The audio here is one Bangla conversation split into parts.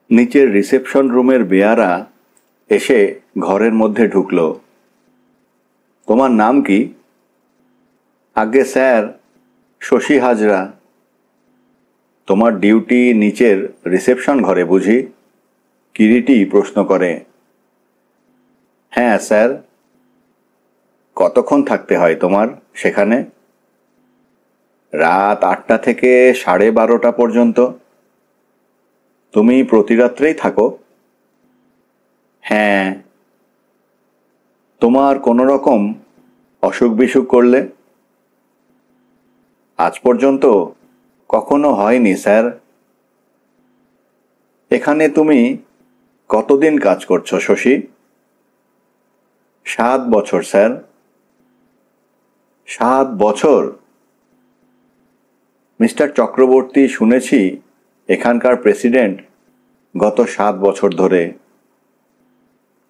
নিচের রিসেপশন রুমের বেয়ারা এসে ঘরের মধ্যে ঢুকল। তোমার নাম কি? আগে স্যার, শশী হাজরা। তোমার ডিউটি নিচের রিসেপশন ঘরে বুঝি? কিরিটি প্রশ্ন করে। হ্যাঁ স্যার। কতক্ষণ থাকতে হয় তোমার সেখানে? রাত 8টা থেকে 12:30 পর্যন্ত। তুমি প্রতি রাত্রেই থাকো? হ্যাঁ। তোমার কোনো রকম অসুখ বিসুখ করলে? আজ পর্যন্ত কখনো হয়নি স্যার। এখানে তুমি কতদিন কাজ করছো শশী? 7 বছর স্যার। 7 বছর? মিস্টার চক্রবর্তী, শুনেছি এখানকার প্রেসিডেন্ট গত 7 বছর ধরে।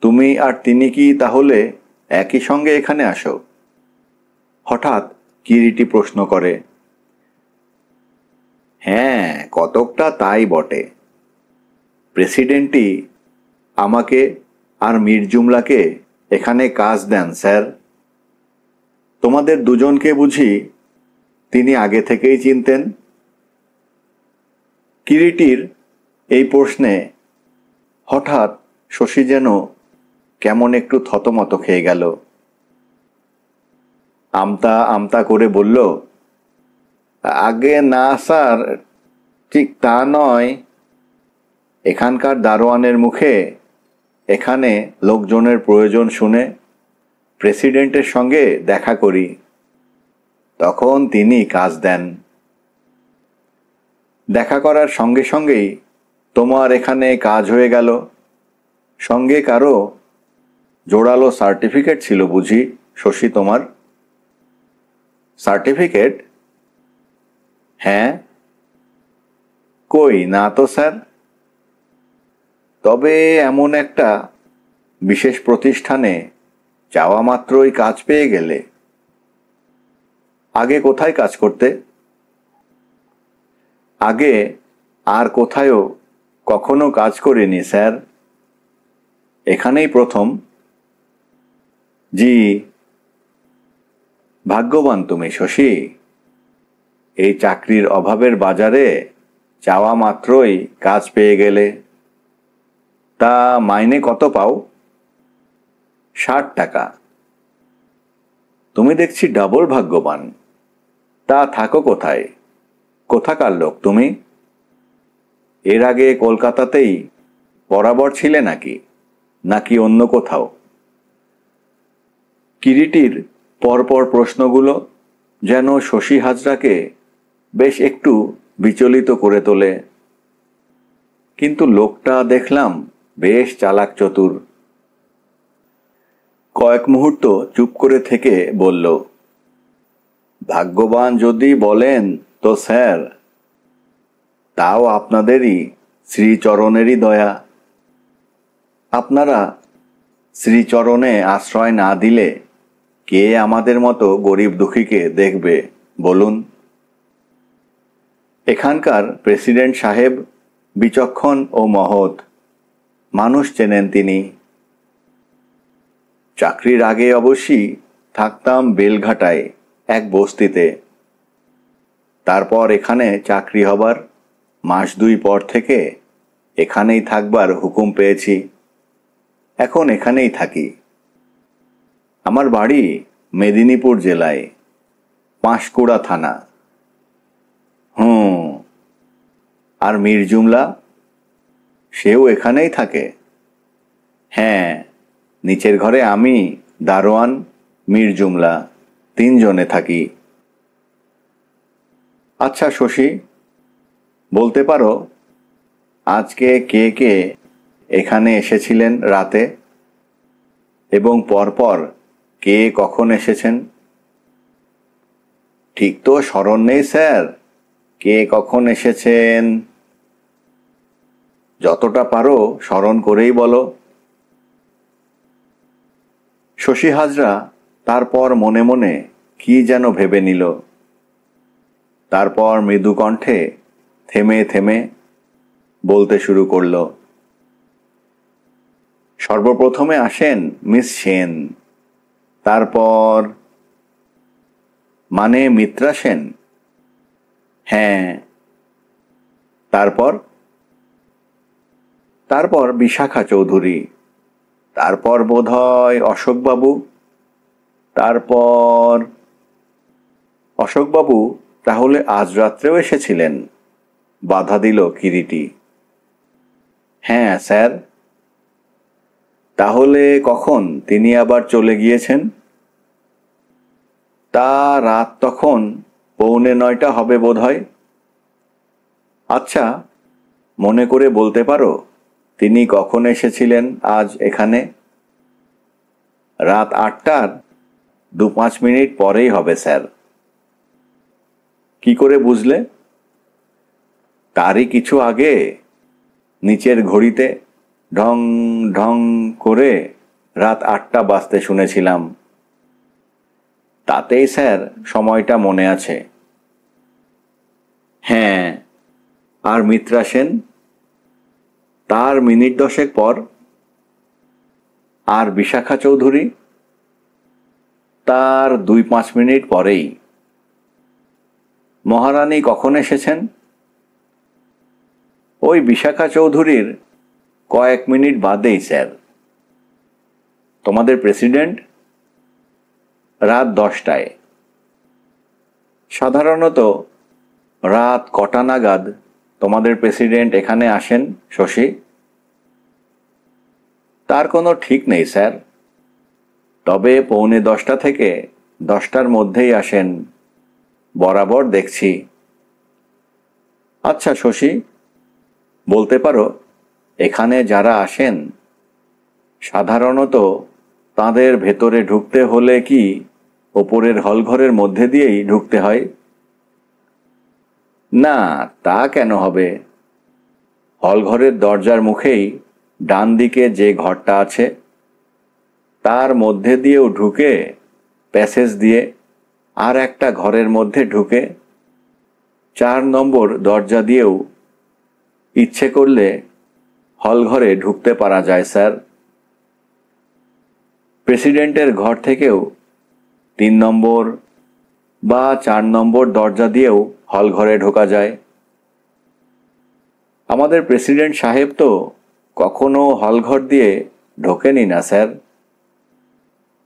তুমি আর তিনি কি তাহলে একই সঙ্গে এখানে আসো? হঠাৎ কিরিটি প্রশ্ন করে। হ্যাঁ, কতকটা তাই বটে। প্রেসিডেন্টই আমাকে আর মীর জুমলাকে এখানে কাজ দেন স্যার। তোমাদের দুজনকে বুঝি তিনি আগে থেকেই চিনতেন? কিরিটির এই প্রশ্নে হঠাৎ শশী যেন কেমন একটু থতমত খেয়ে গেল। আমতা আমতা করে বলল, আগে না স্যার, ঠিক তা নয়। এখানকার দারোয়ানের মুখে এখানে লোকজনের প্রয়োজন শুনে প্রেসিডেন্টের সঙ্গে দেখা করি, তখন তিনি কাজ দেন। দেখা করার সঙ্গে সঙ্গেই তোমার এখানে কাজ হয়ে গেল। সঙ্গে কারো জোড়ালো সার্টিফিকেট ছিল বুঝি শশী তোমার? সার্টিফিকেট? হ্যাঁ। কই না তো স্যার। তবে এমন একটা বিশেষ প্রতিষ্ঠানে যাওয়া মাত্রই কাজ পেয়ে গেলে। আগে কোথায় কাজ করতে? আগে আর কোথায়ও কখনো কাজ করিনি স্যার, এখানেই প্রথম। জি। ভাগ্যবান তুমি শশী, এই চাকরির অভাবের বাজারে যাওয়া মাত্রই কাজ পেয়ে গেলে। তা মাইনে কত পাও? 60 টাকা। তুমি দেখছি ডাবল ভাগ্যবান। তা থাকো কোথায়? কোথাকার লোক তুমি? এর আগে কলকাতাতেই বরাবর ছিলে নাকি অন্য কোথাও? কিরিটির পরপর প্রশ্নগুলো যেন শশী হাজরাকে বেশ একটু বিচলিত করে তোলে। কিন্তু লোকটা দেখলাম বেশ চালাক চতুর। কয়েক মুহূর্ত চুপ করে থেকে বলল, ভাগ্যবান যদি বলেন তো স্যার, তাও আপনাদেরই শ্রীচরণেরই দয়া। আপনারা শ্রীচরণে আশ্রয় না দিলে কে আমাদের মতো গরিব দুঃখীকে দেখবে বলুন? এখানকার প্রেসিডেন্ট সাহেব বিচক্ষণ ও মহৎ মানুষ, চেনেন তিনি। চাকরির আগে অবশ্যই থাকতাম বেলঘাটায় এক বস্তিতে। তারপর এখানে চাকরি হবার মাস 2 পর থেকে এখানেই থাকবার হুকুম পেয়েছি। এখন এখানেই থাকি। আমার বাড়ি মেদিনীপুর জেলায়, পাঁশকুড়া থানা। আর মীর জুমলা? সেও এখানেই থাকে? হ্যাঁ, নিচের ঘরে আমি, দারোয়ান, মীর জুমলা 3 জনে থাকি। আচ্ছা শশী, বলতে পারো আজকে কে কে এখানে এসেছিলেন রাতে, এবং পরপর কে কখন এসেছেন? ঠিক তো স্মরণ নেই স্যার, কে কখন এসেছেন। যতটা পারো স্মরণ করেই বলো। শশী হাজরা তারপর মনে মনে কি যেন ভেবে নিল। তারপর মৃদু কণ্ঠে থেমে থেমে বলতে শুরু করল, সর্বপ্রথমে আসেন মিস সেন, তারপর মানে মিত্রা সেন? হ্যাঁ। তারপর? তারপর বিশাখা চৌধুরী, তারপর বোধহয় অশোকবাবু, তারপর অশোকবাবু তাহলে আজ রাত্রেও এসেছিলেন? বাধা দিল কিরিটি। হ্যাঁ স্যার। তাহলে কখন তিনি আবার চলে গিয়েছেন? তা রাত তখন 8:45 হবে বোধহয়। আচ্ছা, মনে করে বলতে পারো তিনি কখন এসেছিলেন আজ এখানে? রাত 8টার 2-5 মিনিট পরেই হবে স্যার। কি করে বুঝলে? তারই কিছু আগে নিচের ঘড়িতে ঢং ঢং করে রাত 8টা বাজতে শুনেছিলাম। তাতেই স্যার সময়টা মনে আছে। হ্যাঁ। আর মিত্রা সেন? তার মিনিট 10 পর। আর বিশাখা চৌধুরী? তার 2-5 মিনিট পরেই। মহারানী কখন এসেছেন? ওই বিশাখা চৌধুরীর কয়েক মিনিট বাদেই স্যার। তোমাদের প্রেসিডেন্ট? রাত 10টায়। সাধারণত রাত কটা নাগাদ তোমাদের প্রেসিডেন্ট এখানে আসেন শশী? তার কোনো ঠিক নেই স্যার, তবে 9:45 থেকে 10টার মধ্যেই আসেন বরাবর দেখছি। আচ্ছা শশী, বলতে পারো এখানে যারা আসেন সাধারণত তাদের ভেতরে ঢুকতে হলে কি ওপরের হলঘরের মধ্যে দিয়েই ঢুকতে হয়? না, তা কেন হবে? হলঘরের দরজার মুখেই ডান দিকে যে ঘরটা আছে তার মধ্যে দিয়েও ঢুকে প্যাসেজ দিয়ে আর একটা ঘরের মধ্যে ঢুকে 4 নম্বর দরজা দিয়েও ইচ্ছে করলে হলঘরে ঢুকতে পারা যায় স্যার। প্রেসিডেন্টের ঘর থেকেও 3 নম্বর বা 4 নম্বর দরজা দিয়েও হলঘরে ঢোকা যায়। আমাদের প্রেসিডেন্ট সাহেব তো কখনো হলঘর দিয়ে ঢোকেনি না স্যার।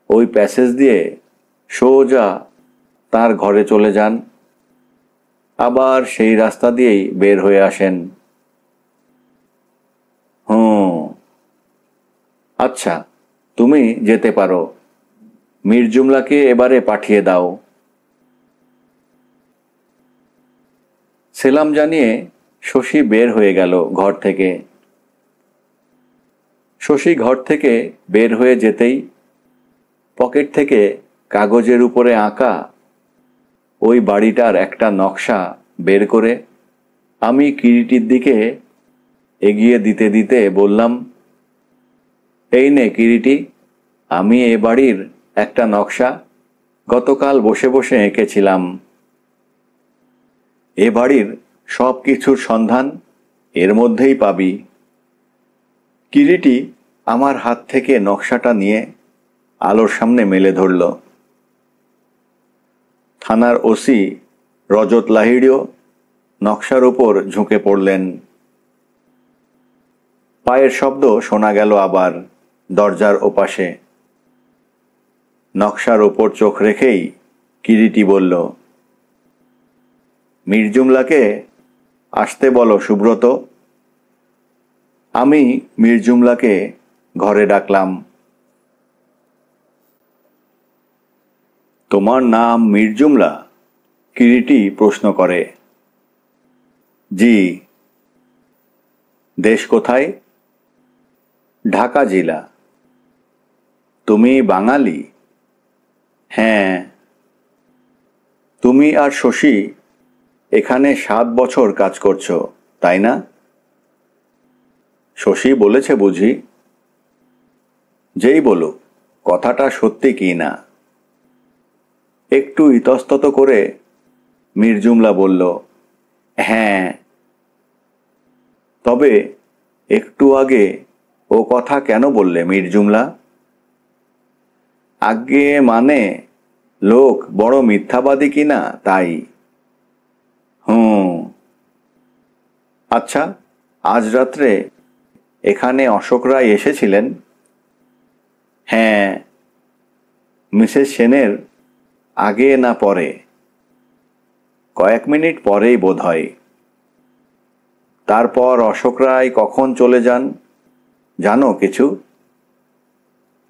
ওই প্যাসেজ দিয়ে সোজা তার ঘরে চলে যান, আবার সেই রাস্তা দিয়েই বের হয়ে আসেন। আচ্ছা, তুমি যেতে পারো। মীর জুমলাকে এবারে পাঠিয়ে দাও। সেলাম জানিয়ে শশী বের হয়ে গেল ঘর থেকে। শশী ঘর থেকে বের হয়ে যেতেই পকেট থেকে কাগজের উপরে আঁকা ওই বাড়িটার একটা নকশা বের করে আমি কিরিটির দিকে এগিয়ে দিতে দিতে বললাম, এই নে কিরিটি, আমি এ বাড়ির একটা নকশা গতকাল বসে বসে এঁকেছিলাম। এ বাড়ির সব কিছুর সন্ধান এর মধ্যেই পাবি। কিরিটি আমার হাত থেকে নকশাটা নিয়ে আলোর সামনে মেলে ধরল। থানার ওসি রজত লাহিড়িও নকশার ওপর ঝুঁকে পড়লেন। পায়ের শব্দ শোনা গেল আবার দরজার ওপাশে। নকশার ওপর চোখ রেখেই কিরিটি বলল, মীর জুমলাকে আসতে বলো সুব্রত। আমি মীর জুমলাকে ঘরে ডাকলাম। তোমার নাম মীর জুমলা? কিরিটি প্রশ্ন করে। জি। দেশ কোথায়? ঢাকা জেলা। তুমি বাঙালি? হ্যাঁ। তুমি আর শশী এখানে 7 বছর কাজ করছো, তাই না? শশী বলেছে বুঝি? যেই বলুক কথাটা সত্যি কি না। একটু ইতস্তত করে মীর জুমলা বলল, হ্যাঁ। তবে একটু আগে ও কথা কেন বললে মীর জুমলা? আজ্ঞে মানে লোক বড় মিথ্যাবাদী কিনা তাই। হুম। আচ্ছা, আজ রাত্রে এখানে অশোক রায় এসেছিলেন? হ্যাঁ। মিসেস সেনের আগে না পরে? কয়েক মিনিট পরেই বোধ হয়। তারপর অশোক রায় কখন চলে যান জানো কিছু?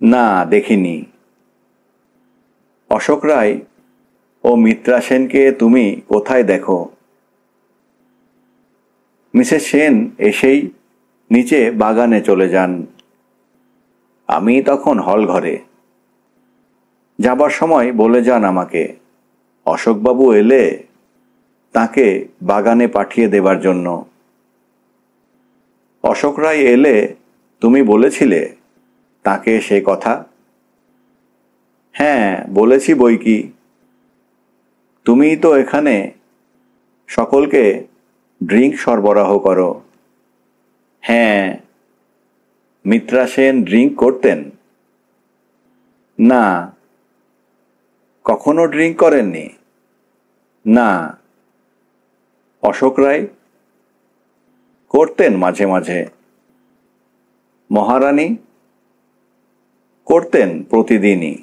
না, দেখিনি। অশোক রায় ও মিত্রা সেনকে তুমি কোথায় দেখো? মিসেস সেন এসেই নিচে বাগানে চলে যান। আমি তখন হল ঘরে। যাবার সময় বলে যান আমাকে, অশোকবাবু এলে তাকে বাগানে পাঠিয়ে দেবার জন্য। অশোক রায় এলে তুমি বলেছিলে তাকে সে কথা? হ্যাঁ, বলেছি বই কি। তুমি তো এখানে সকলকে ড্রিঙ্ক সরবরাহ করো। হ্যাঁ। মিত্রা সেন ড্রিঙ্ক করতেন? না। কখনো ড্রিঙ্ক করেননি? না। অশোক রায়? করতেন মাঝে মাঝে। মহারানী? করতেন প্রতিদিনই।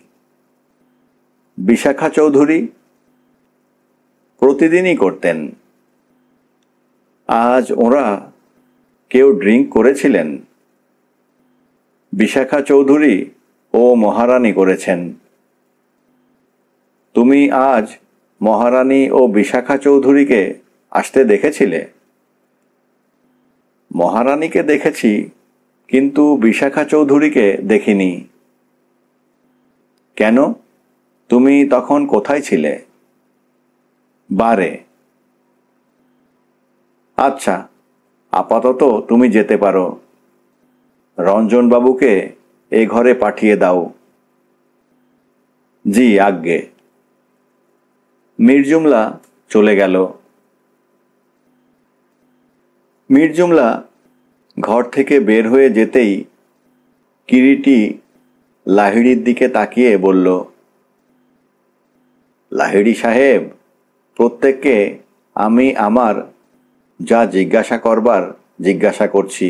বিশাখা চৌধুরী? প্রতিদিনই করতেন। আজ ওরা কেউ ড্রিঙ্ক করেছিলেন? বিশাখা চৌধুরী ও মহারানী করেছেন। তুমি আজ মহারানী ও বিশাখা চৌধুরীকে আসতে দেখেছিলে? মহারানীকে দেখেছি, কিন্তু বিশাখা চৌধুরীকে দেখিনি। কেন? তুমি তখন কোথায় ছিলে? বারে। আচ্ছা, আপাতত তুমি যেতে পারো। রঞ্জনবাবুকে এ ঘরে পাঠিয়ে দাও। জি আজ্ঞে। মীর জুমলা চলে গেল। মীর জুমলা ঘর থেকে বের হয়ে যেতেই কিরিটি লাহিড়ির দিকে তাকিয়ে বলল, লাহিড়ি সাহেব, প্রত্যেককে আমি আমার যা জিজ্ঞাসা করবার জিজ্ঞাসা করছি,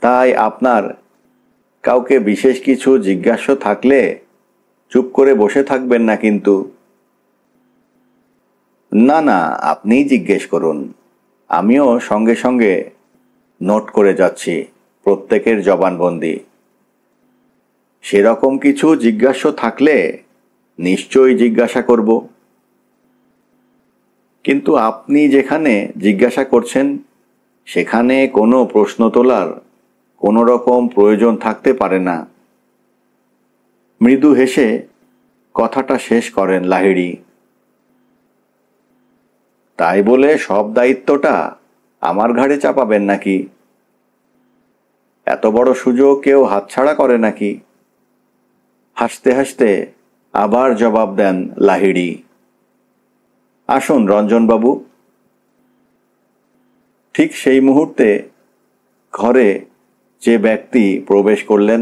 তাই আপনার কাউকে বিশেষ কিছু জিজ্ঞাসা থাকলে চুপ করে বসে থাকবেন না কিন্তু। না না, আপনিই জিজ্ঞেস করুন। আমিও সঙ্গে সঙ্গে নোট করে যাচ্ছি প্রত্যেকের জবানবন্দি। সেরকম কিছু জিজ্ঞাসা থাকলে নিশ্চয়ই জিজ্ঞাসা করব। কিন্তু আপনি যেখানে জিজ্ঞাসা করছেন সেখানে কোনো প্রশ্ন তোলার কোনো রকম প্রয়োজন থাকতে পারে না। মৃদু হেসে কথাটা শেষ করেন লাহিড়ী। তাই বলে সব দায়িত্বটা আমার ঘাড়ে চাপাবেন নাকি? এত বড় সুযোগ কেউ হাতছাড়া করে নাকি? হাসতে হাসতে আবার জবাব দেন লাহিড়ী, আসুন রঞ্জনবাবু। ঠিক সেই মুহূর্তে ঘরে যে ব্যক্তি প্রবেশ করলেন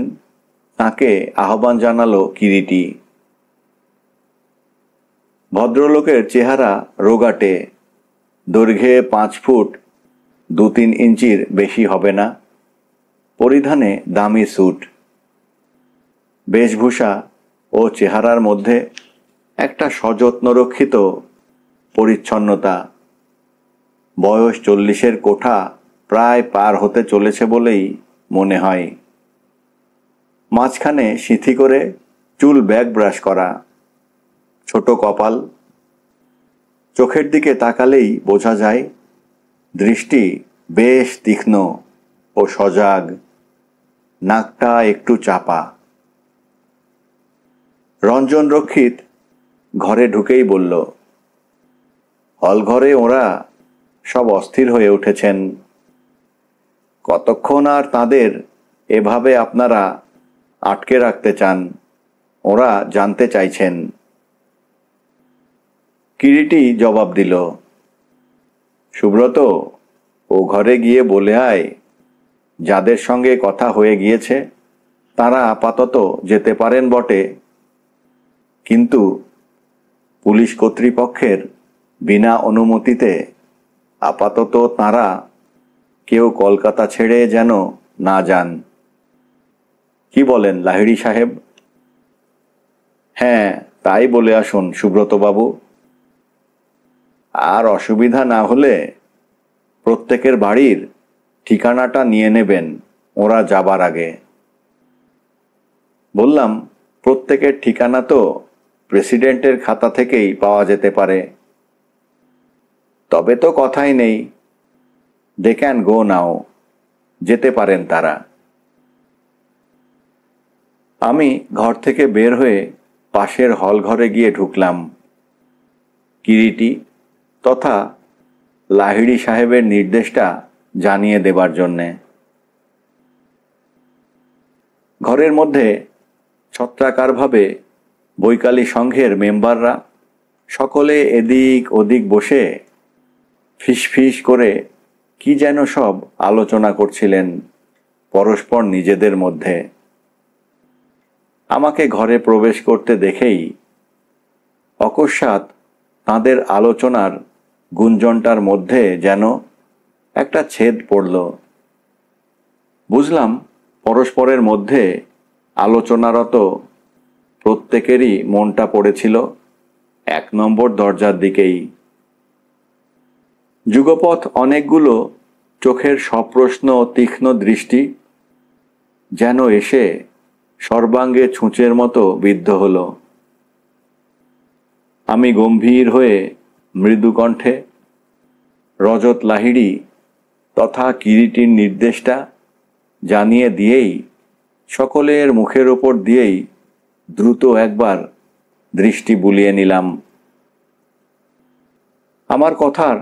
তাকে আহ্বান জানালো কিরিটি। ভদ্রলোকের চেহারা রোগাটে, দৈর্ঘ্যে 5 ফুট 2-3 ইঞ্চির বেশি হবে না। পরিধানে দামি স্যুট। বেশভূষা ও চেহারার মধ্যে একটা সযত্নরক্ষিত পরিচ্ছন্নতা। বয়স 40-এর কোঠা প্রায় পার হতে চলেছে বলেই মনে হয়। মাঝখানে সিঁথি করে চুল ব্যাক ব্রাশ করা, ছোট কপাল। চোখের দিকে তাকালেই বোঝা যায় দৃষ্টি বেশ তীক্ষ্ণ ও সজাগ। নাকটা একটু চাপা। রঞ্জন রক্ষিত ঘরে ঢুকেই বলল, হলঘরে ওরা সব অস্থির হয়ে উঠেছেন। কতক্ষণ আর তাদের এভাবে আপনারা আটকে রাখতে চান ওরা জানতে চাইছেন। কিরিটি জবাব দিল, সুব্রত, ও ঘরে গিয়ে বলে আয় যাদের সঙ্গে কথা হয়ে গিয়েছে তারা আপাতত যেতে পারেন বটে, কিন্তু পুলিশ কর্তৃপক্ষের বিনা অনুমতিতে আপাতত তাঁরা কেউ কলকাতা ছেড়ে যেন না যান। কি বলেন লাহিড়ী সাহেব? হ্যাঁ, তাই বলে আসুন সুব্রতবাবু। আর অসুবিধা না হলে প্রত্যেকের বাড়ির ঠিকানাটা নিয়ে নেবেন ওরা যাবার আগে। বললাম, প্রত্যেকের ঠিকানা তো প্রেসিডেন্টের খাতা থেকেই পাওয়া যেতে পারে। তবে তো কথাই নেই, দে ক্যান গো নাও, যেতে পারেন তারা। আমি ঘর থেকে বের হয়ে পাশের হল ঘরে গিয়ে ঢুকলাম কিরিটি তথা লাহিড়ী সাহেবের নির্দেশটা জানিয়ে দেবার জন্যে। ঘরের মধ্যে ছত্রাকারভাবে বৈকালী সংঘের মেম্বাররা সকলে এদিক ওদিক বসে ফিসফিস করে কি যেন সব আলোচনা করছিলেন পরস্পর নিজেদের মধ্যে। আমাকে ঘরে প্রবেশ করতে দেখেই অকস্মাৎ তাঁদের আলোচনার গুঞ্জনটার মধ্যে যেন একটা ছেদ পড়ল। বুঝলাম পরস্পরের মধ্যে আলোচনারত প্রত্যেকেরই মনটা পড়েছিল 1 নম্বর দরজার দিকেই। যুগপৎ অনেকগুলো চোখের সপ্রশ্ন তীক্ষ্ণ দৃষ্টি যেন এসে সর্বাঙ্গে ছুঁচের মতো বিদ্ধ হল। আমি গম্ভীর হয়ে মৃদু কণ্ঠে রজত লাহিড়ী তথা কিরিটির নির্দেশটা জানিয়ে দিয়েই সকলের মুখের ওপর দিয়েই দ্রুত একবার দৃষ্টি বুলিয়ে নিলাম। আমার কথার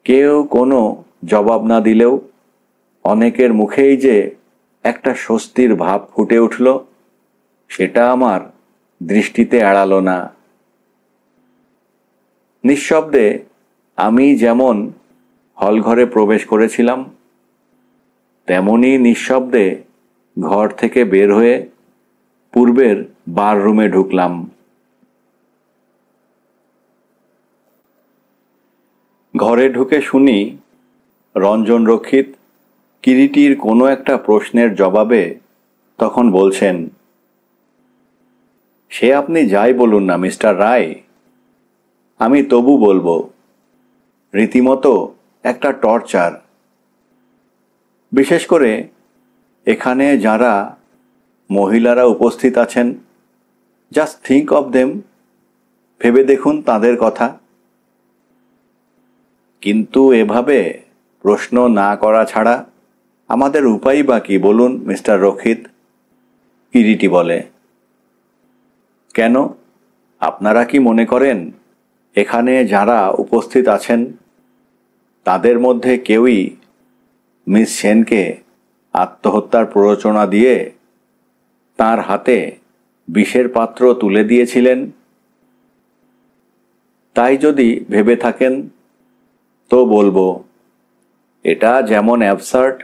কেউ কোনো জবাব না দিলেও অনেকের মুখেই যে একটা স্বস্তির ভাব ফুটে উঠল, সেটা আমার দৃষ্টিতে এড়ালো না। নিঃশব্দে আমি যেমন হলঘরে প্রবেশ করেছিলাম, তেমনি নিঃশব্দে ঘর থেকে বের হয়ে পূর্বের বার রুমে ঢুকলাম। ঘরে ঢুকে শুনি রঞ্জন রক্ষিত কিরিটির কোনো একটা প্রশ্নের জবাবে তখন বলছেন, সে আপনি যাই বলুন না মিস্টার রায়, আমি তবু বলবো রীতিমতো একটা টর্চার। বিশেষ করে এখানে যারা মহিলারা উপস্থিত আছেন, জাস্ট থিঙ্ক অফ দেম, ভেবে দেখুন তাদের কথা। কিন্তু এভাবে প্রশ্ন না করা ছাড়া আমাদের উপায় বা কি বলুন মিস্টার রক্ষিত? কিরিটি বলে। কেন, আপনারা কি মনে করেন এখানে যারা উপস্থিত আছেন তাদের মধ্যে কেউই মিস সেনকে আত্মহত্যার প্ররোচনা দিয়ে তার হাতে বিষের পাত্র তুলে দিয়েছিলেন? তাই যদি ভেবে থাকেন তো বলবো, এটা যেমন অ্যাবসার্ড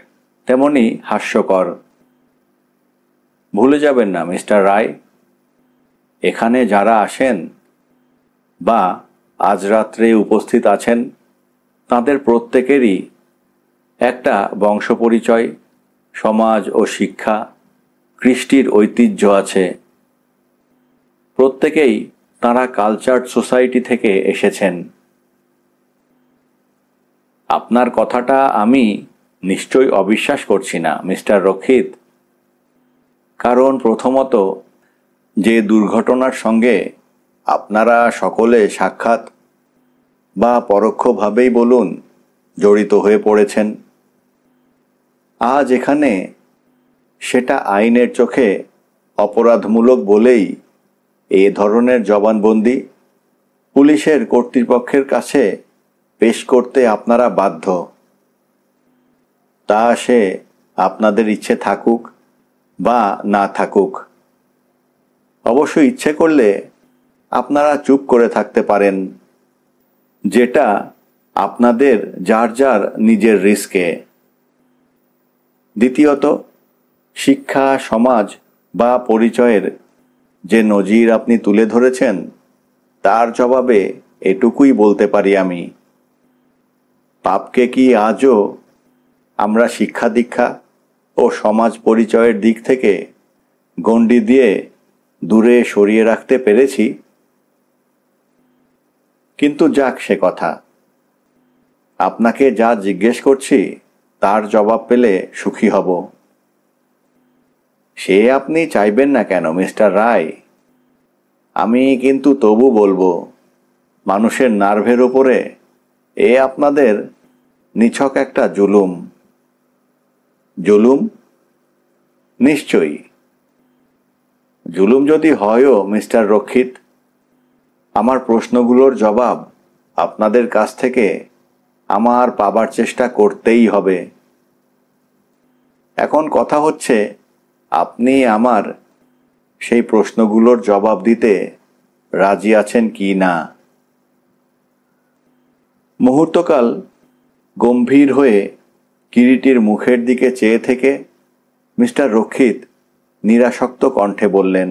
তেমনি হাস্যকর। ভুলে যাবেন না মিস্টার রায়, এখানে যারা আসেন বা আজ রাত্রে উপস্থিত আছেন তাদের প্রত্যেকেরই একটা বংশপরিচয়, সমাজ ও শিক্ষা, কৃষ্টির ঐতিহ্য আছে। প্রত্যেকেই তারা কালচার্ড সোসাইটি থেকে এসেছেন। আপনার কথাটা আমি নিশ্চয়ই অবিশ্বাস করছি না মিস্টার রক্ষিত, কারণ প্রথমত যে দুর্ঘটনার সঙ্গে আপনারা সকলে সাক্ষাৎ বা পরোক্ষভাবেই বলুন জড়িত হয়ে পড়েছেন, আজ এখানে সেটা আইনের চোখে অপরাধমূলক বলেই এ ধরনের জবানবন্দি পুলিশের কর্তৃপক্ষের কাছে পেশ করতে আপনারা বাধ্য। তা সে আপনাদের ইচ্ছে থাকুক বা না থাকুক। অবশ্য ইচ্ছে করলে আপনারা চুপ করে থাকতে পারেন, যেটা আপনাদের যার যার নিজের রিস্কে। দ্বিতীয়ত, শিক্ষা, সমাজ বা পরিচয়ের যে নজির আপনি তুলে ধরেছেন তার জবাবে এটুকুই বলতে পারি আমি, পাপকে কি আজও আমরা শিক্ষা দীক্ষা ও সমাজ পরিচয়ের দিক থেকে গণ্ডি দিয়ে দূরে সরিয়ে রাখতে পেরেছি? কিন্তু যাক সে কথা, আপনাকে যা জিজ্ঞেস করছি তার জবাব পেলে সুখী হব। সে আপনি চাইবেন না কেন মিস্টার রায়? আমি কিন্তু তবু বলবো, মানুষের নার্ভের ওপরে এ আপনাদের নিছক একটা জুলুম। জুলুম? নিশ্চয়ই। জুলুম যদি হয়ও মিস্টার রক্ষিত, আমার প্রশ্নগুলোর জবাব আপনাদের কাছ থেকে আমার পাবার চেষ্টা করতেই হবে। এখন কথা হচ্ছে, আপনি আমার সেই প্রশ্নগুলোর জবাব দিতে রাজি আছেন কি না। মুহূর্তকাল গম্ভীর হয়ে কিরিটির মুখের দিকে চেয়ে থেকে মিস্টার রক্ষিত নিরাসক্ত কণ্ঠে বললেন,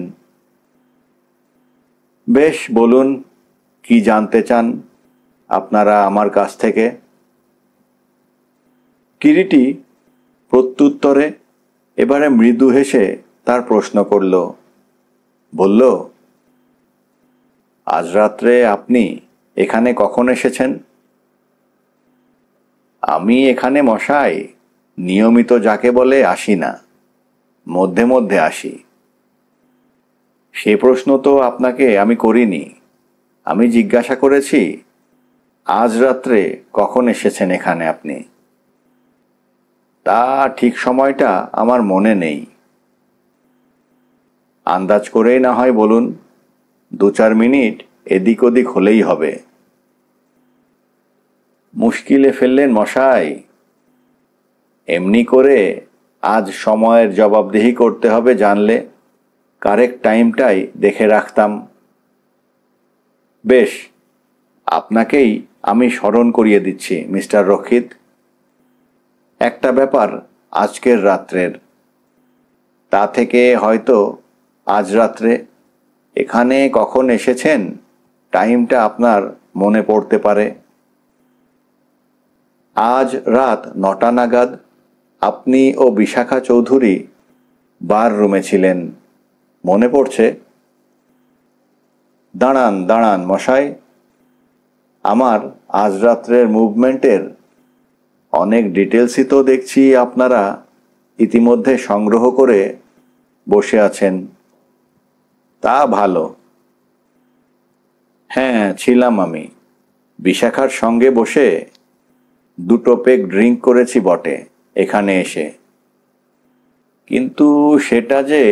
বেশ, বলুন, কি জানতে চান আপনারা আমার কাছ থেকে? কিরিটি প্রত্যুত্তরে এবারে মৃদু হেসে তার প্রশ্ন করল, বলল, আজ রাত্রে আপনি এখানে কখন এসেছেন? আমি এখানে মশাই নিয়মিত যাকে বলে আসি না, মধ্যে মধ্যে আসি। সে প্রশ্ন তো আপনাকে আমি করিনি। আমি জিজ্ঞাসা করেছি, আজ রাত্রে কখন এসেছেন এখানে আপনি? তা ঠিক সময়টা আমার মনে নেই। আন্দাজ করেই না হয় বলুন, 2-4 মিনিট এদিক ওদিক হলেই হবে। মুশকিলে ফেললেন মশাই। এমনি করে আজ সময়ের জবাবদিহি করতে হবে জানলে কারেক্ট টাইমটাই দেখে রাখতাম। বেশ, আপনাকেই আমি স্মরণ করিয়ে দিচ্ছি মিস্টার রক্ষিত, একটা ব্যাপার আজকের রাত্রের। তা থেকে হয়তো আজ রাত্রে এখানে কখন এসেছেন টাইমটা আপনার মনে পড়তে পারে। আজ রাত 9টা নাগাদ আপনি ও বিশাখা চৌধুরী বার রুমে ছিলেন, মনে পড়ছে? দাঁড়ান দাঁড়ান মশাই, আমার আজ রাত্রের মুভমেন্টের অনেক ডিটেলসই তো দেখছি আপনারা ইতিমধ্যে সংগ্রহ করে বসে আছেন। তা ভালো। হ্যাঁ, ছিলাম আমি। বিশাখার সঙ্গে বসে 2 পেগ ড্রিঙ্ক করেছি বটে এখানে এসে, কিন্তু সেটা যে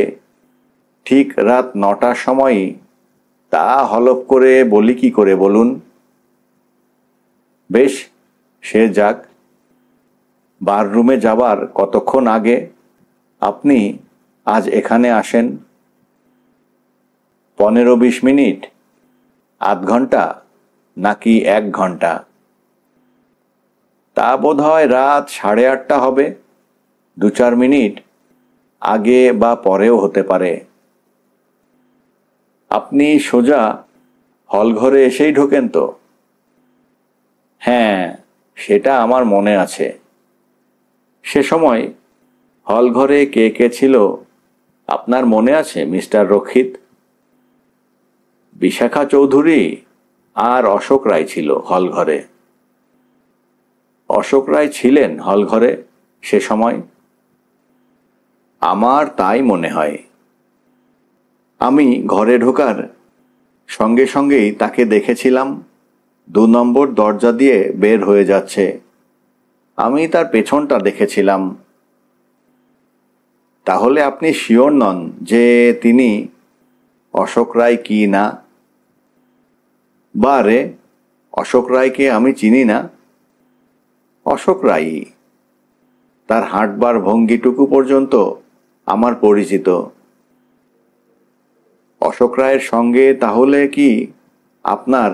ঠিক রাত 9টার সময়ই তা হলফ করে বলি কি করে বলুন? বেশ, সে যাক। বাররুমে যাবার কতক্ষণ আগে আপনি আজ এখানে আসেন? 15-20 মিনিট, আধ ঘন্টা, নাকি 1 ঘন্টা? তা বোধ হয় রাত 8:30 হবে। 2-4 মিনিট আগে বা পরেও হতে পারে। আপনি সোজা হলঘরে এসেই ঢোকেন তো? হ্যাঁ, সেটা আমার মনে আছে। সে সময় হলঘরে কে কে ছিল আপনার মনে আছে মিস্টার রক্ষিত? বিশাখা চৌধুরী আর অশোক রায় ছিল হলঘরে। অশোক রায় ছিলেন হলঘরে সে সময়? আমার তাই মনে হয়। আমি ঘরে ঢোকার সঙ্গে সঙ্গেই তাকে দেখেছিলাম 2 নম্বর দরজা দিয়ে বের হয়ে যাচ্ছে। আমি তার পেছনটা দেখেছিলাম। তাহলে আপনি শিওর নন যে তিনি অশোক রায় কি না? বারে, অশোক রায়কে আমি চিনি না। অশোক রায়ই। তার হাঁটবার ভঙ্গিটুকু পর্যন্ত আমার পরিচিত। অশোক রায়ের সঙ্গে তাহলে কি আপনার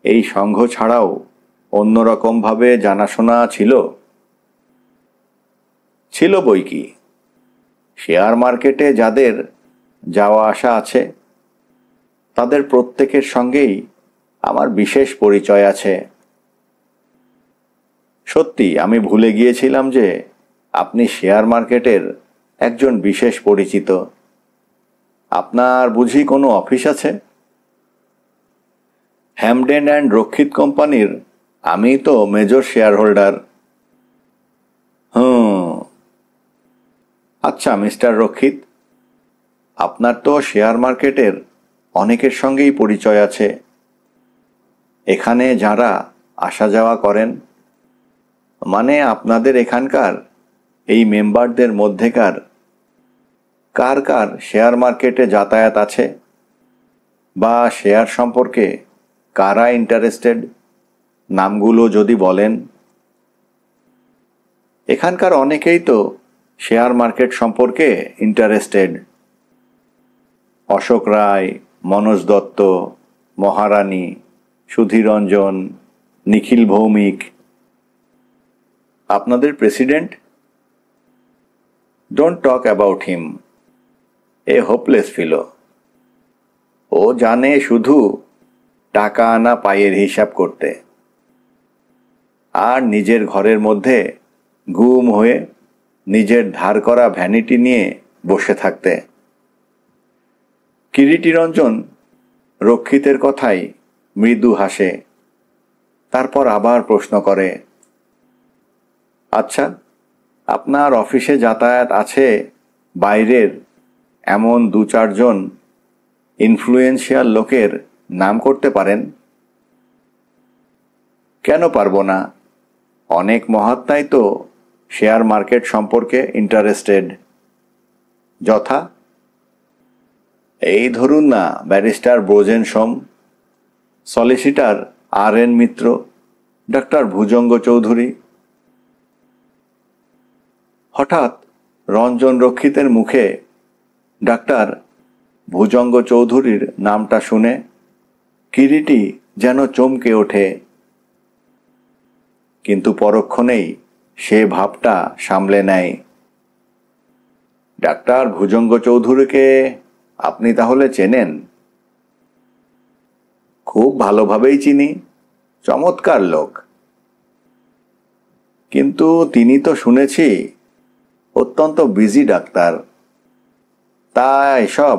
এই সংঘ ছাড়াও অন্যরকমভাবে জানাশোনা ছিল? ছিল বই কি। শেয়ার মার্কেটে যাদের যাওয়া আসা আছে তাদের প্রত্যেকের সঙ্গেই আমার বিশেষ পরিচয় আছে। সত্যি আমি ভুলে গিয়েছিলাম যে আপনি শেয়ার মার্কেটের একজন বিশেষ পরিচিত। আপনার বুঝি কোনো অফিস আছে? হ্যামডেন অ্যান্ড রক্ষিত কোম্পানির আমি তো মেজর শেয়ার হোল্ডার। আচ্ছা মিস্টার রক্ষিত, আপনার তো শেয়ার মার্কেটের অনেকের সঙ্গেই পরিচয় আছে। এখানে যারা আসা যাওয়া করেন, মানে আপনাদের এখানকার এই মেম্বারদের মধ্যেকার কার কার শেয়ার মার্কেটে যাতায়াত আছে বা শেয়ার সম্পর্কে কারা ইন্টারেস্টেড, নামগুলো যদি বলেন। এখানকার অনেকেই তো শেয়ার মার্কেট সম্পর্কে ইন্টারেস্টেড। অশোক রায়, মনোজ দত্ত, মহারানী, সুধীরঞ্জন, নিখিল ভৌমিক। আপনাদের president? Don't talk about him. A hopeless fellow. ও জানে শুধু টাকা আনা পায়ের হিসাব করতে আর নিজের ঘরের মধ্যে গুম হয়ে নিজের ধার করা ভ্যানিটি নিয়ে বসে থাকতে। কিরীটিরঞ্জন রক্ষিতের কথাই মৃদু হাসে, তারপর আবার প্রশ্ন করে, আচ্ছা, আপনার অফিসে যাতায়াত আছে বাইরের এমন 2-4 জন ইনফ্লুয়েন্সিয়াল লোকের নাম করতে পারেন? কেন পারবো না? অনেক মহাত্মাই তো শেয়ার মার্কেট সম্পর্কে ইন্টারেস্টেড। যথা, এই ধরুন না ব্যারিস্টার ব্রোজেন সোম, সলিসিটার আর.এন. মিত্র, ডক্টর ভুজঙ্গ চৌধুরী। হঠাৎ রঞ্জন রক্ষিতের মুখে ডাক্তার ভুজঙ্গ চৌধুরীর নামটা শুনে কিরীটি যেন চমকে ওঠে, কিন্তু পরক্ষণেই সে ভাবটা সামলে নেয়। ডাক্তার ভুজঙ্গ চৌধুরীকে আপনি তাহলে চেনেন? খুব ভালোভাবেই চিনি, চমৎকার লোক। কিন্তু তিনি তো শুনেছি অত্যন্ত বিজি ডাক্তার। তা এসব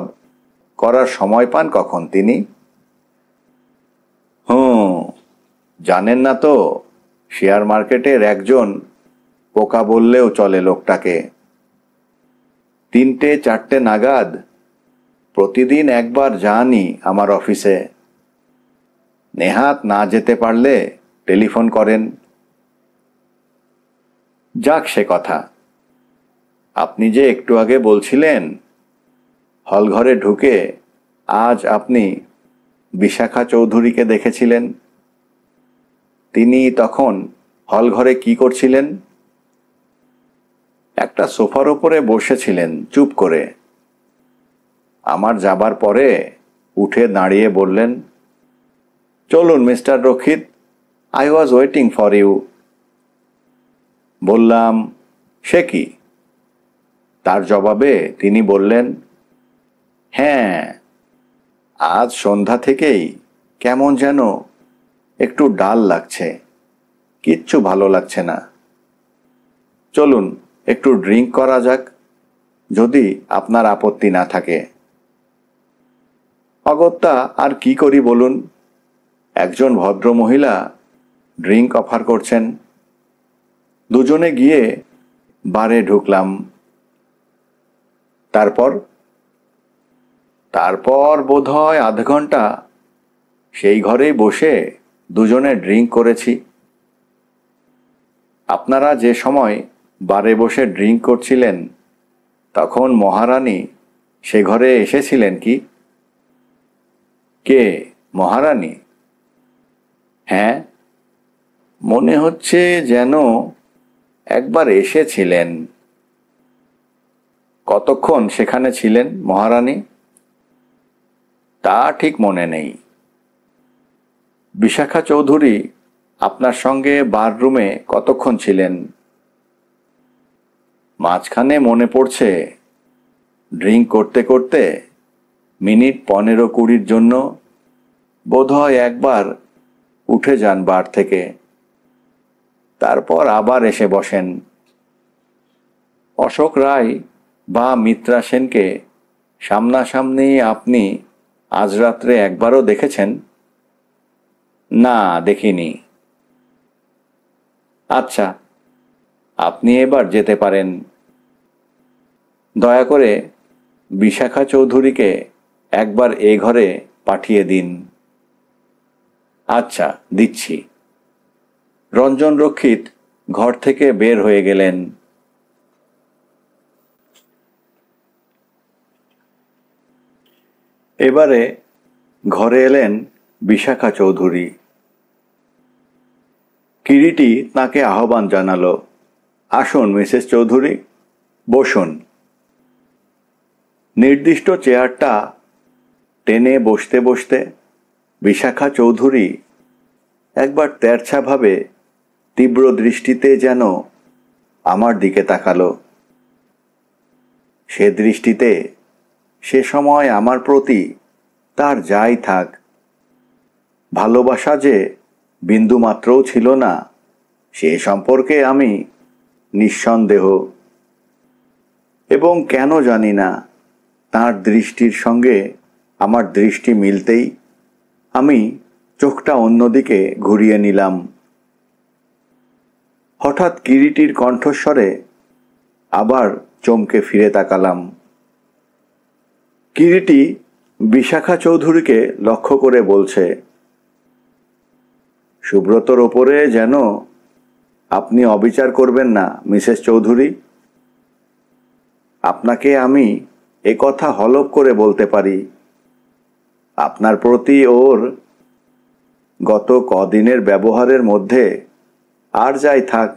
করার সময় পান কখন তিনি? জানেন না তো, শেয়ার মার্কেটের একজন পোকা বললেও চলে লোকটাকে। 3টে-4টে নাগাদ প্রতিদিন একবার যানই আমার অফিসে। নেহাত না যেতে পারলে টেলিফোন করেন। যাক সে কথা। আপনি যে একটু আগে বলছিলেন হলঘরে ঢুকে আজ আপনি বিশাখা চৌধুরীকে দেখেছিলেন, তিনি তখন হলঘরে কি করছিলেন? একটা সোফার ওপরে বসেছিলেন চুপ করে। আমার যাবার পরে উঠে দাঁড়িয়ে বললেন, চলুন mister Rakshit, I was waiting for you. বললাম, সে কি? তার জবাবে তিনি বললেন, হ্যাঁ, আজ সন্ধ্যা থেকেই কেমন যেন একটু ডাল লাগছে, কিচ্ছু ভালো লাগছে না। চলুন একটু ড্রিঙ্ক করা যাক, যদি আপনার আপত্তি না থাকে। অগত্যা আর কি করি বলুন, একজন ভদ্র মহিলা ড্রিঙ্ক অফার করছেন। দুজনে গিয়ে বারে ঢুকলাম। তারপর বোধহয় আধ ঘন্টা সেই ঘরেই বসে দুজনে ড্রিঙ্ক করেছি। আপনারা যে সময় বারে বসে ড্রিঙ্ক করছিলেন তখন মহারানী সে ঘরে এসেছিলেন কি? কে, মহারানী? হ্যাঁ, মনে হচ্ছে যেন একবার এসেছিলেন। কতক্ষণ সেখানে ছিলেন মহারানী? তা ঠিক মনে নেই। বিশাখা চৌধুরী আপনার সঙ্গে বাররুমে কতক্ষণ ছিলেন? মাঝখানে মনে পড়ছে ড্রিঙ্ক করতে করতে মিনিট 15-20 জন্য বোধহয় একবার উঠে যান বার থেকে, তারপর আবার এসে বসেন। অশোক রায় বা মিত্রা সেনকে সামনাসামনি আপনি আজ রাত্রে একবারও দেখেছেন? না, দেখিনি। আচ্ছা, আপনি এবার যেতে পারেন। দয়া করে বিশাখা চৌধুরীকে একবার এ ঘরে পাঠিয়ে দিন। আচ্ছা, দিচ্ছি। রঞ্জন রক্ষিত ঘর থেকে বের হয়ে গেলেন। এবারে ঘরে এলেন বিশাখা চৌধুরী। কিরিটি তাকে আহ্বান জানালো, আসুন মিসেস চৌধুরী, বসুন। নির্দিষ্ট চেয়ারটা টেনে বসতে বসতে বিশাখা চৌধুরী একবার তেরছাভাবে তীব্র দৃষ্টিতে যেন আমার দিকে তাকালো। সে দৃষ্টিতে সে সময় আমার প্রতি তার যাই থাক, ভালোবাসা যে বিন্দুমাত্রও ছিল না সে সম্পর্কে আমি নিঃসন্দেহ। এবং কেন জানি না তার দৃষ্টির সঙ্গে আমার দৃষ্টি মিলতেই আমি চোখটা অন্যদিকে ঘুরিয়ে নিলাম। হঠাৎ কিরিটির কণ্ঠস্বরে আবার চমকে ফিরে তাকালাম। কিরিটি বিশাখা চৌধুরীকে লক্ষ্য করে বলছে, সুব্রতর ওপরে যেন আপনি অবিচার করবেন না মিসেস চৌধুরী। আপনাকে আমি এ কথা হলফ করে বলতে পারি, আপনার প্রতি ওর গত কদিনের ব্যবহারের মধ্যে আর যাই থাক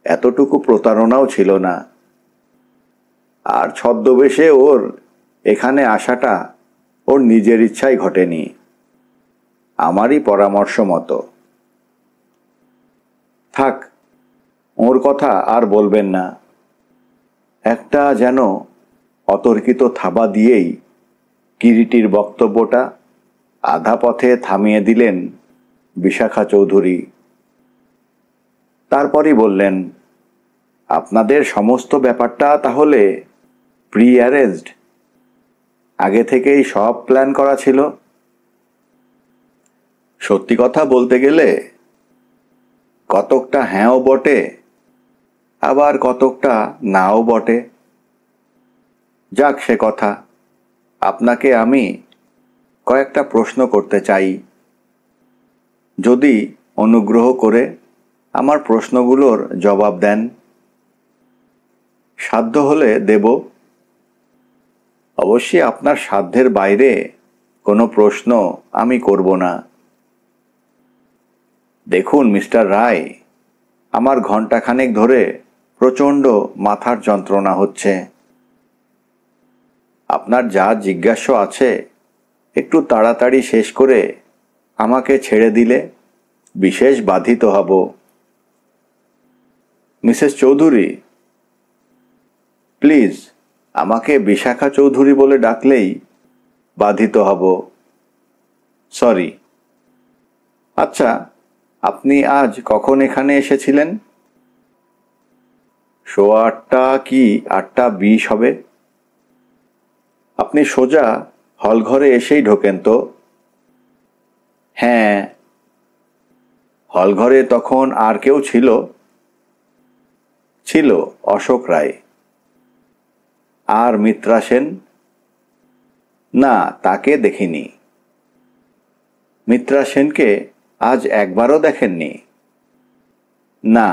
এতটুকু প্রতারণাও ছিল না। আর ছদ্মবেশে ওর এখানে আসাটা ওর নিজের ইচ্ছায় ঘটেনি, আমারই পরামর্শ মতো। থাক, ওর কথা আর বলবেন না। একটা যেন অতর্কিত থাবা দিয়েই কিরিটির বক্তব্যটা আধা পথে থামিয়ে দিলেন বিশাখা চৌধুরী। তারপরই বললেন, আপনাদের সমস্ত ব্যাপারটা তাহলে প্রি অ্যারেঞ্জড, আগে থেকেই সব প্ল্যান করা ছিল? সত্যি কথা বলতে গেলে কতকটা হ্যাঁও বটে, আবার কতকটা নাও বটে। যাক সে কথা, আপনাকে আমি কয়েকটা প্রশ্ন করতে চাই। যদি অনুগ্রহ করে আমার প্রশ্নগুলোর জবাব দেন। সাধ্য হলে দেব। অবশ্যই আপনার সাধ্যের বাইরে কোনো প্রশ্ন আমি করব না। দেখুন মিস্টার রায়, আমার ঘণ্টাখানেক ধরে প্রচণ্ড মাথার যন্ত্রণা হচ্ছে। আপনার যা জিজ্ঞাস্য আছে একটু তাড়াতাড়ি শেষ করে আমাকে ছেড়ে দিলে বিশেষ বাধিত হব। মিসেস চৌধুরী, প্লিজ আমাকে বিশাখা চৌধুরী বলে ডাকলেই বাধিত হব। সরি। আচ্ছা, আপনি আজ কখন এখানে এসেছিলেন? 8:15 কি 8:20 হবে। আপনি সোজা হলঘরে এসেই ঢোকেন তো? হ্যাঁ। হলঘরে তখন আর কেউ ছিল? ছিল অশোক রায়। আর মিত্রা সেন? না, তাকে দেখিনি। মিত্রা সেনকে আজ একবারও দেখেননি? না।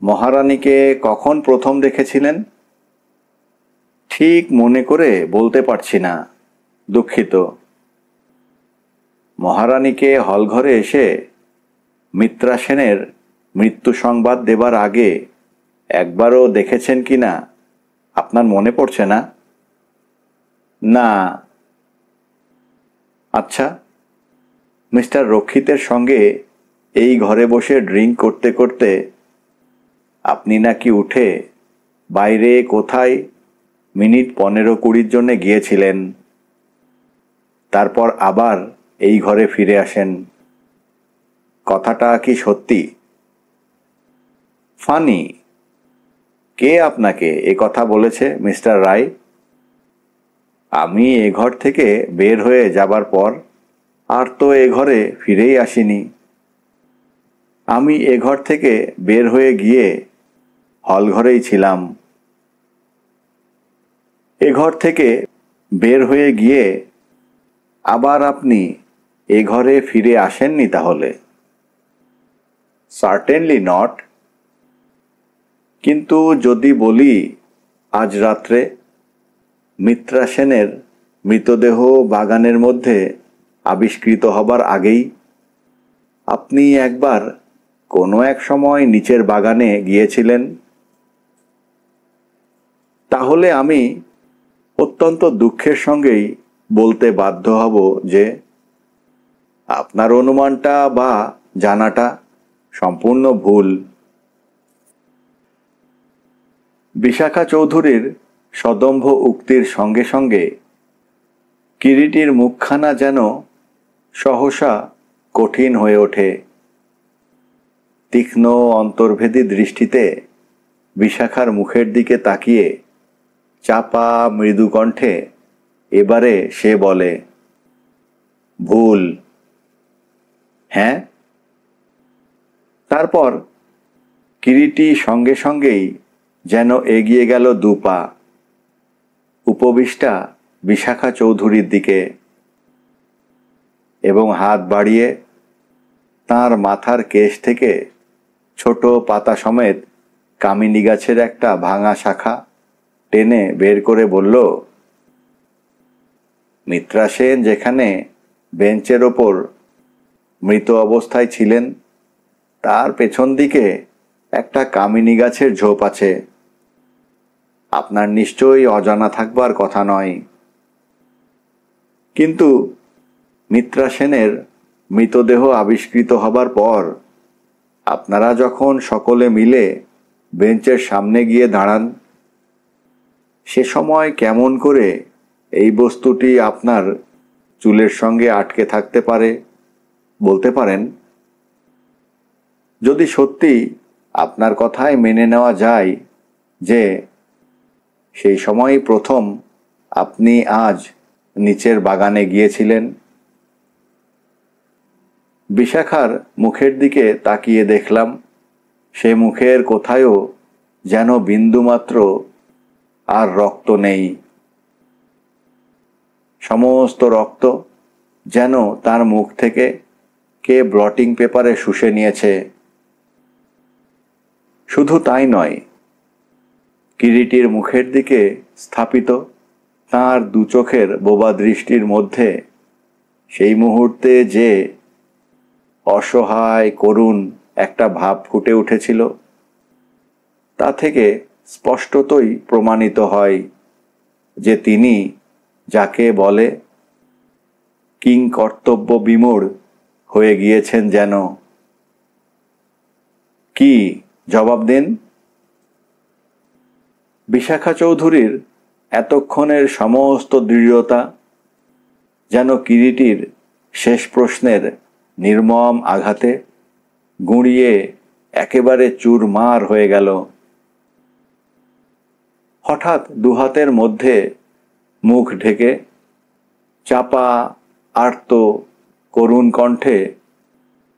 মহারানীকে কখন প্রথম দেখেছিলেন? ঠিক মনে করে বলতে পারছি না, দুঃখিত। মহারানীকে হলঘরে এসে মিত্রা সেনের মৃত্যু সংবাদ দেবার আগে একবারও দেখেছেন কি না আপনার মনে পড়ছে না? না। আচ্ছা, মিস্টার রক্ষিতের সঙ্গে এই ঘরে বসে ড্রিঙ্ক করতে করতে আপনি নাকি উঠে বাইরে কোথায় মিনিট 15-20 জন্য গিয়েছিলেন, তারপর আবার এই ঘরে ফিরে আসেন। কথাটা কি সত্যি? ফানি, কে আপনাকে এ কথা বলেছে মিস্টার রায়? আমি এ ঘর থেকে বের হয়ে যাবার পর আর তো এ ঘরে ফিরেই আসিনি। আমি এ ঘর থেকে বের হয়ে গিয়ে হল ঘরেই ছিলাম। এ ঘর থেকে বের হয়ে গিয়ে আবার আপনি এ ঘরে ফিরে আসেননি তাহলে? Certainly not. কিন্তু যদি বলি আজ রাত্রে মিত্রা সেনের মৃতদেহ বাগানের মধ্যে আবিষ্কৃত হবার আগেই আপনি একবার কোনো এক সময় নিচের বাগানে গিয়েছিলেন, তাহলে আমি অত্যন্ত দুঃখের সঙ্গেই বলতে বাধ্য হব যে আপনার অনুমানটা বা জানাটা সম্পূর্ণ ভুল। বিশাখা চৌধুরীর সদম্ভ উক্তির সঙ্গে সঙ্গে কিরিটির মুখখানা যেন সহসা কঠিন হয়ে ওঠে। তীক্ষ্ণ অন্তর্ভেদী দৃষ্টিতে বিশাখার মুখের দিকে তাকিয়ে চাপা মৃদু কণ্ঠে এবারে সে বলে, ভুল। হ্যাঁ? তারপর কিরিটি সঙ্গে সঙ্গেই যেন এগিয়ে গেল 2 পা, উপবিষ্টা বিশাখা চৌধুরীর দিকে, এবং হাত বাড়িয়ে তার মাথার কেশ থেকে ছোট পাতা সমেত কামিনী গাছের একটা ভাঙা শাখা টেনে বের করে বলল, মিত্রা সেন যেখানে বেঞ্চের ওপর মৃত অবস্থায় ছিলেন তার পেছন দিকে একটা কামিনী গাছের ঝোপ আছে। আপনার নিশ্চয়ই অজানা থাকবার কথা নয়। কিন্তু মিত্রা সেনের মৃতদেহ আবিষ্কৃত হবার পর আপনারা যখন সকলে মিলে বেঞ্চের সামনে গিয়ে দাঁড়ান, সে সময় কেমন করে এই বস্তুটি আপনার চুলের সঙ্গে আটকে থাকতে পারে বলতে পারেন? যদি সত্যি আপনার কথায় মেনে নেওয়া যায় যে সেই সময়ই প্রথম আপনি আজ নিচের বাগানে গিয়েছিলেন। বিশাখার মুখের দিকে তাকিয়ে দেখলাম সে মুখের কোথায়ও যেন বিন্দুমাত্র আর রক্ত নেই। সমস্ত রক্ত যেন তার মুখ থেকে কে ব্লটিং পেপারে শুষে নিয়েছে। শুধু তাই নয়, কিরিটির মুখের দিকে স্থাপিত তার 2 চোখের বোবা দৃষ্টির মধ্যে সেই মুহূর্তে যে অসহায় করুণ একটা ভাব ফুটে উঠেছিল, তা থেকে স্পষ্টতই প্রমাণিত হয় যে তিনি যাকে বলে কিং কর্তব্য বিমূঢ় হয়ে গিয়েছেন যেন। কি জবাব দেন? বিশাখা চৌধুরীর এতক্ষণের সমস্ত দৃঢ়তা যেন কিরিটির শেষ প্রশ্নের নির্মম আঘাতে গুঁড়িয়ে একেবারে চুরমার হয়ে গেল। হঠাৎ 2 হাতের মধ্যে মুখ ঢেকে চাপা আর্ত করুণ কণ্ঠে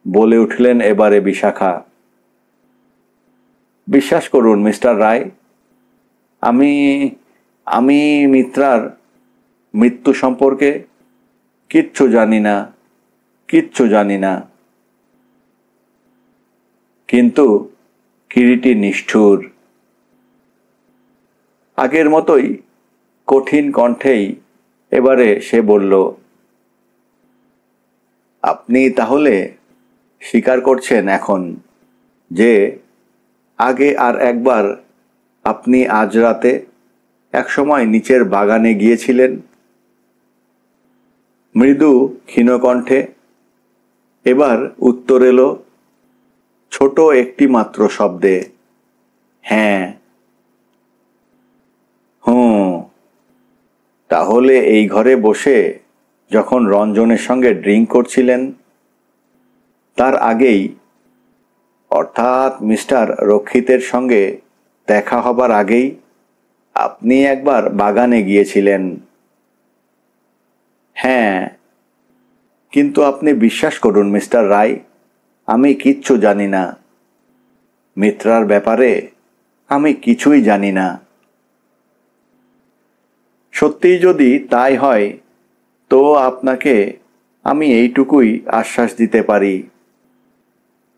বলে উঠলেন এবারে বিশাখা, বিশ্বাস করুন মিস্টার রায়, আমি মিত্রার মৃত্যু সম্পর্কে কিচ্ছু জানি না। কিন্তু কিরিটি নিষ্ঠুর। আগের মতোই কঠিন কণ্ঠেই এবারে সে বলল, আপনি তাহলে স্বীকার করছেন এখন যে আগে আর একবার আপনি আজ রাতে একসময় নিচের বাগানে গিয়েছিলেন? মৃদু ক্ষীণকণ্ঠে এবার উত্তর এলো ছোট একটি মাত্র শব্দে, হ্যাঁ। হুম। তাহলে এই ঘরে বসে যখন রঞ্জনের সঙ্গে ড্রিঙ্ক করছিলেন তার আগেই, অর্থাৎ মিস্টার রক্ষিতের সঙ্গে দেখা হবার আগেই আপনি একবার বাগানে গিয়েছিলেন। হ্যাঁ, কিন্তু আপনি বিশ্বাস করুন মিস্টার রায়, আমি কিচ্ছু জানি না। মিত্রার ব্যাপারে আমি কিছুই জানি না। সত্যিই যদি তাই হয় তো আপনাকে আমি এইটুকুই আশ্বাস দিতে পারি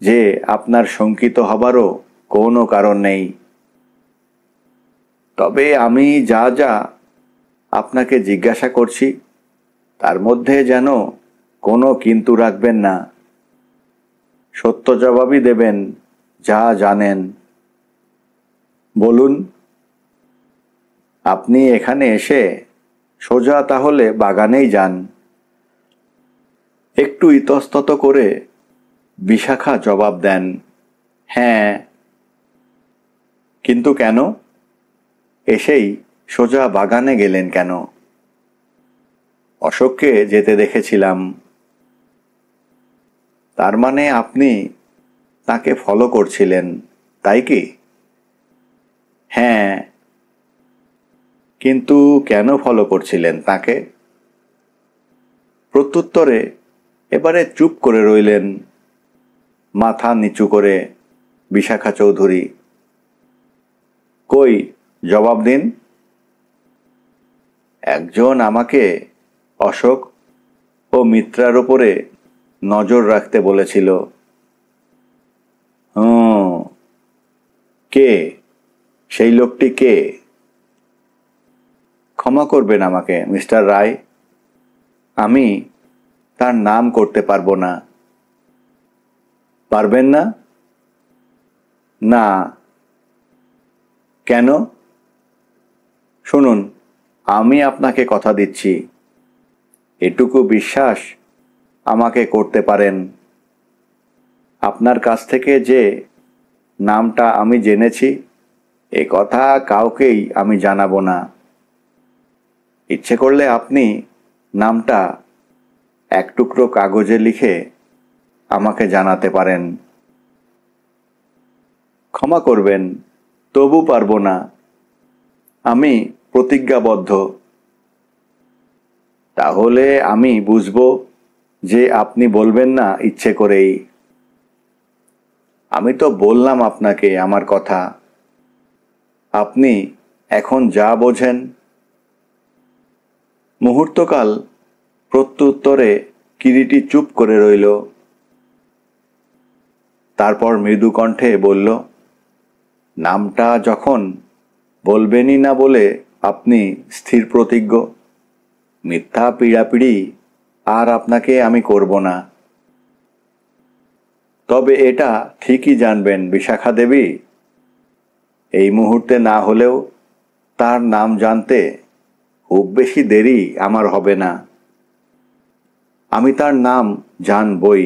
যে আপনার শঙ্কিত হবারও কোনো কারণ নেই। তবে আমি যা যা আপনাকে জিজ্ঞাসা করছি তার মধ্যে যেন কোনো কিন্তু রাখবেন না। সত্য জবাবই দেবেন, যা জানেন। বলুন। আপনি এখানে এসে সোজা তাহলে বাগানেই যান। একটু ইতস্তত করে বিশাখা জবাব দেন, হ্যাঁ। কিন্তু কেন? এসেই সোজা বাগানে গেলেন কেন? অশোককে যেতে দেখেছিলাম। তার মানে আপনি তাকে ফলো করছিলেন, তাই কি? হ্যাঁ। কিন্তু কেন ফলো করছিলেন তাকে? প্রত্যুত্তরে এবারে চুপ করে রইলেন, মাথা নিচু করে বিশাখা চৌধুরী। কই, জবাব দিন। একজন আমাকে অশোক ও মিত্রার ওপরে নজর রাখতে বলেছিল। কে? সেই লোকটি কে? ক্ষমা করবেন আমাকে মিস্টার রায়, আমি তার নাম করতে পারবো না। পারবেন না? না। কেন? শুনুন, আমি আপনাকে কথা দিচ্ছি, এটুকু বিশ্বাস আমাকে করতে পারেন। আপনার কাছ থেকে যে নামটা আমি জেনেছি এ কথা কাউকেই আমি জানাবো না। ইচ্ছে করলে আপনি নামটা এক টুকরো কাগজে লিখে আমাকে জানাতে পারেন। ক্ষমা করবেন, তবু পারবো না। আমি প্রতিজ্ঞাবদ্ধ। তাহলে আমি বুঝবো যে আপনি বলবেন না ইচ্ছে করেই। আমি তো বললাম আপনাকে আমার কথা, আপনি এখন যা বোঝেন। মুহূর্তকাল প্রত্যুত্তরে কিরিটি চুপ করে রইল। তারপর মৃদু কণ্ঠে বলল, নামটা যখন বলবেনই না বলে আপনি স্থির প্রতিজ্ঞ, মিথ্যা পিড়াপিড়ি আর আপনাকে আমি করব না। তবে এটা ঠিকই জানবেন বিশাখা দেবী, এই মুহূর্তে না হলেও তার নাম জানতে খুব বেশি দেরি আমার হবে না। আমি তার নাম জানবই।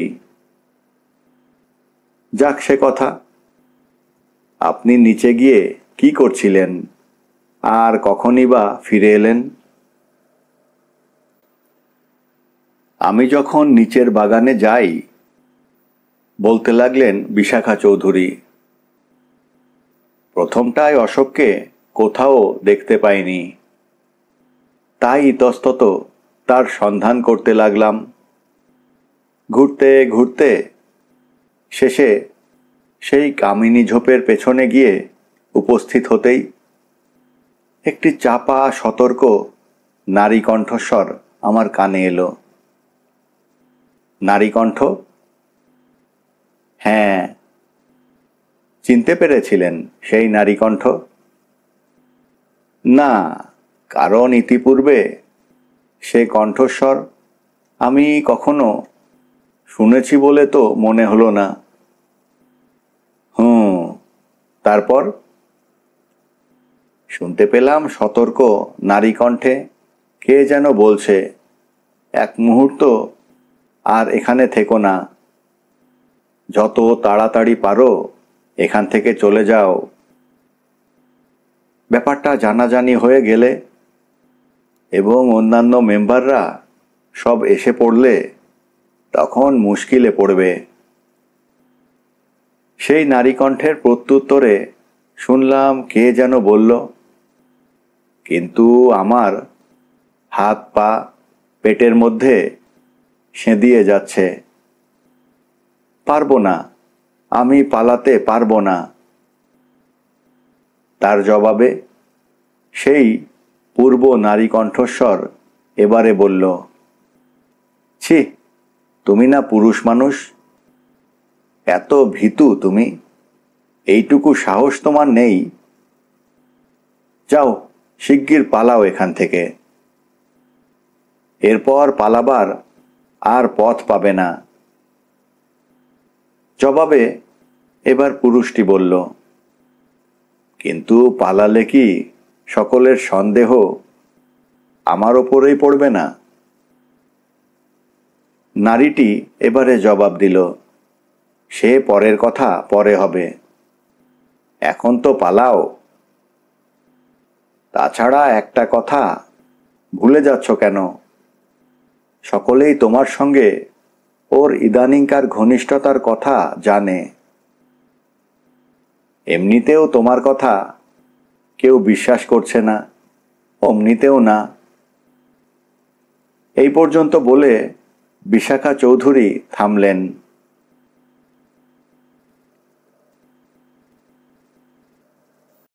যাক সে কথা। আপনি নিচে গিয়ে কি করছিলেন আর কখনই বা ফিরে এলেন? আমি যখন নিচের বাগানে যাই, বলতে লাগলেন বিশাখা চৌধুরী, প্রথমটায় অশোককে কোথাও দেখতে পাইনি, তাই ইতস্তত তার সন্ধান করতে লাগলাম। ঘুরতে ঘুরতে শেষে সেই কামিনী ঝোপের পেছনে গিয়ে উপস্থিত হতেই একটি চাপা সতর্ক নারী কণ্ঠস্বর আমার কানে এলো। নারী কণ্ঠ? হ্যাঁ। চিনতে পেরেছিলেন সেই নারী কণ্ঠ? না, কারণ ইতিপূর্বে সে কণ্ঠস্বর আমি কখনো শুনেছি বলে তো মনে হলো না। তারপর শুনতে পেলাম সতর্ক নারী কণ্ঠে কে যেন বলছে, এক মুহূর্ত আর এখানে থেকো না, যত তাড়াতাড়ি পারো এখান থেকে চলে যাও। ব্যাপারটা জানাজানি হয়ে গেলে এবং অন্যান্য মেম্বাররা সব এসে পড়লে তখন মুশকিলে পড়বে। সেই নারীকণ্ঠের প্রত্যুত্তরে শুনলাম কে যেন বলল, কিন্তু আমার হাত পা পেটের মধ্যে সেঁধিয়ে যাচ্ছে, পারবো না, আমি পালাতে পারবো না। তার জবাবে সেই পূর্ব নারী কণ্ঠস্বর এবারে বলল, ছি, তুমি না পুরুষ মানুষ? এত ভীতু তুমি? এইটুকু সাহস তোমার নেই? যাও, শিগগির পালাও এখান থেকে। এরপর পালাবার আর পথ পাবে না। জবাবে এবার পুরুষটি বলল, কিন্তু পালালে কি সকলের সন্দেহ আমার ওপরেই পড়বে না? নারীটি এবারে জবাব দিল, সে পরের কথা পরে হবে, এখন তো পালাও। তাছাড়া একটা কথা ভুলে যাচ্ছ কেন? সকলেই তোমার সঙ্গে ওর ইদানিংকার ঘনিষ্ঠতার কথা জানে। এমনিতেও তোমার কথা কেউ বিশ্বাস করছে না, অমনিতেও না। এই পর্যন্ত বলে বিশাখা চৌধুরী থামলেন।